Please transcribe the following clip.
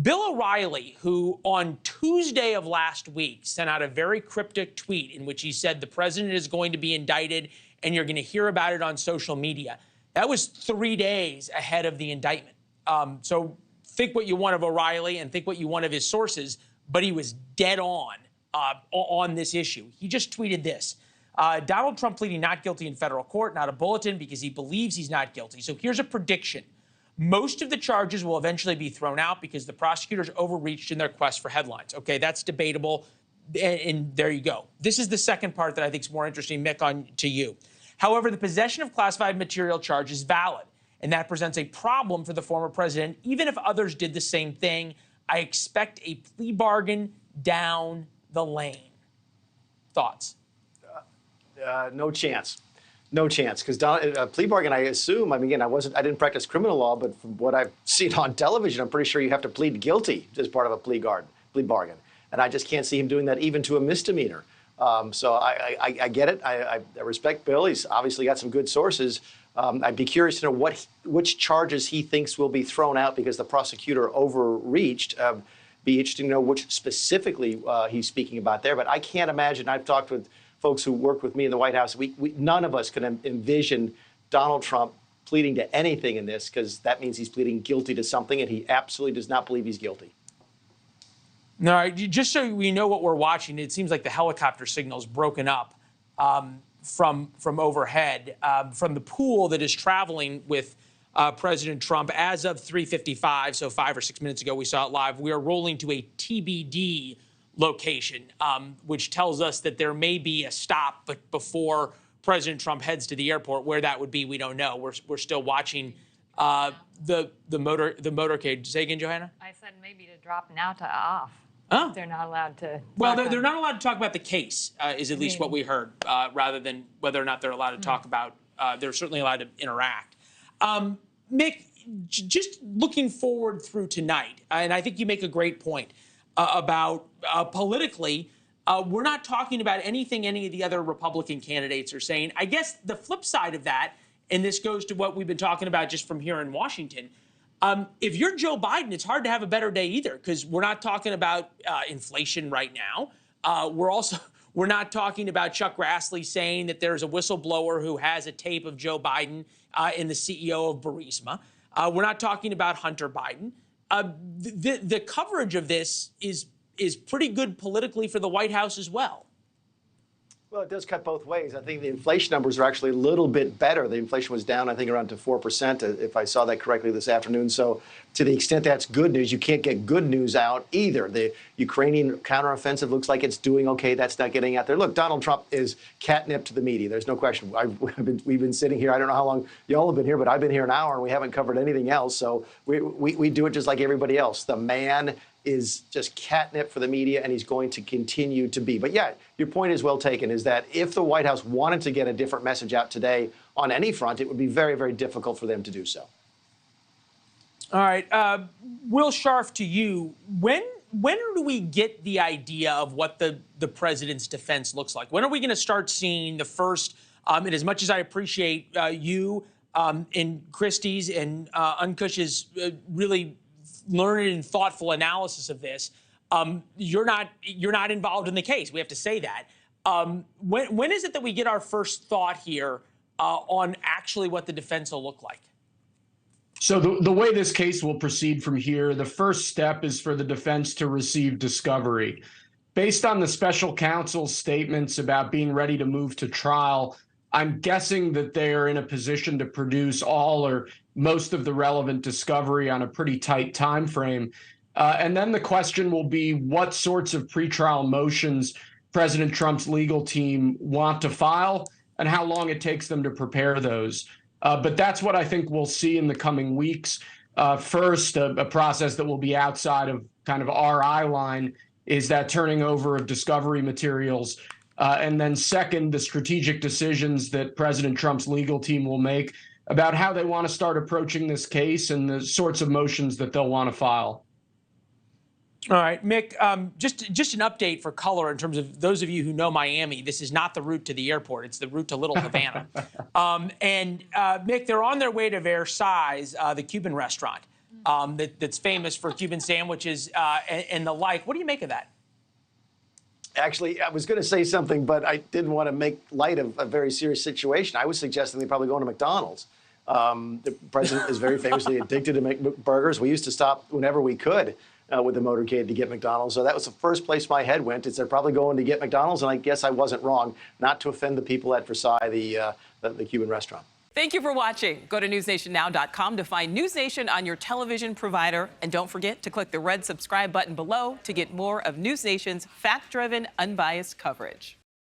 Bill O'Reilly, who on Tuesday of last week sent out a very cryptic tweet in which he said the president is going to be indicted and you're going to hear about it on social media. That was 3 days ahead of the indictment. So think what you want of O'Reilly and think what you want of his sources, but he was dead on this issue. He just tweeted this. Donald Trump pleading not guilty in federal court, not a bulletin, because he believes he's not guilty. So here's a prediction. Most of the charges will eventually be thrown out because the prosecutors overreached in their quest for headlines. Okay, that's debatable, and there you go. This is the second part that I think is more interesting, Mick, on to you. However, the possession of classified material charge is valid, and that presents a problem for the former president, even if others did the same thing. I expect a plea bargain down the lane. Thoughts? No chance. No chance, because a plea bargain, I assume, I mean, again, I didn't practice criminal law, but from what I've seen on television, I'm pretty sure you have to plead guilty as part of a plea bargain. And I just can't see him doing that even to a misdemeanor. So I get it. I respect Bill. He's obviously got some good sources. I'd be curious to know which charges he thinks will be thrown out because the prosecutor overreached. Be interesting to know which specifically he's speaking about there. But I can't imagine. I've talked with folks who worked with me in the White House. None of us can envision Donald Trump pleading to anything in this, because that means he's pleading guilty to something, and he absolutely does not believe he's guilty. No, just so we know what we're watching, it seems like the helicopter signal is broken up from overhead, from the pool that is traveling with President Trump as of 3:55, so 5 or 6 minutes ago we saw it live. We are rolling to a TBD location, which tells us that there may be a stop, but before President Trump heads to the airport. Where that would be, we don't know. We're still watching the motorcade. Say again, Johanna? I said maybe to drop now to off. Oh. They're not allowed to. Well, they're not allowed to talk about the case, is at least what we heard, rather than whether or not they're allowed to talk about. They're certainly allowed to interact. Mick, just looking forward through tonight, and I think you make a great point about politically, we're not talking about anything any of the other Republican candidates are saying. I guess the flip side of that, and this goes to what we've been talking about just from here in Washington, if you're Joe Biden, it's hard to have a better day either, because we're not talking about inflation right now. We're not talking about Chuck Grassley saying that there's a whistleblower who has a tape of Joe Biden and the CEO of Burisma. We're not talking about Hunter Biden. The coverage of this is pretty good politically for the White House as well. Well, it does cut both ways. I think the inflation numbers are actually a little bit better. The inflation was down, I think, around to 4%, if I saw that correctly this afternoon. So to the extent that's good news, you can't get good news out either. The Ukrainian counteroffensive looks like it's doing okay. That's not getting out there. Look, Donald Trump is catnip to the media. There's no question. We've been sitting here. I don't know how long y'all have been here, but I've been here an hour, and we haven't covered anything else. So we do it just like everybody else. The man is just catnip for the media, and he's going to continue to be. But yeah, your point is well taken, is that if the White House wanted to get a different message out today on any front, it would be very, very difficult for them to do so. All right. Will Scharf, to you, when do we get the idea of what the president's defense looks like? When are we going to start seeing the first, and as much as I appreciate you and Christie's and Unkush's really learned and thoughtful analysis of this, you're not involved in the case. We have to say that. When is it that we get our first thought here on actually what the defense will look like? So the way this case will proceed from here, the first step is for the defense to receive discovery. Based on the special counsel's statements about being ready to move to trial, I'm guessing that they are in a position to produce all or most of the relevant discovery on a pretty tight time frame. And then the question will be what sorts of pretrial motions President Trump's legal team want to file and how long it takes them to prepare those. But that's what I think we'll see in the coming weeks. First, a process that will be outside of kind of our eye line is that turning over of discovery materials. And then second, the strategic decisions that President Trump's legal team will make about how they want to start approaching this case and the sorts of motions that they'll want to file. All right, Mick, just an update for color in terms of those of you who know Miami. This is not the route to the airport. It's the route to Little Havana. Mick, they're on their way to Versailles, the Cuban restaurant. that's famous for Cuban sandwiches and the like. What do you make of that? Actually, I was going to say something, but I didn't want to make light of a very serious situation. I was suggesting they probably go to McDonald's. The president is very famously addicted to burgers. We used to stop whenever we could with the motorcade to get McDonald's. So that was the first place my head went. Is they're probably going to get McDonald's, and I guess I wasn't wrong, not to offend the people at Versailles, the Cuban restaurant. Thank you for watching. Go to newsnationnow.com to find News Nation on your television provider. And don't forget to click the red subscribe button below to get more of News Nation's fact-driven, unbiased coverage.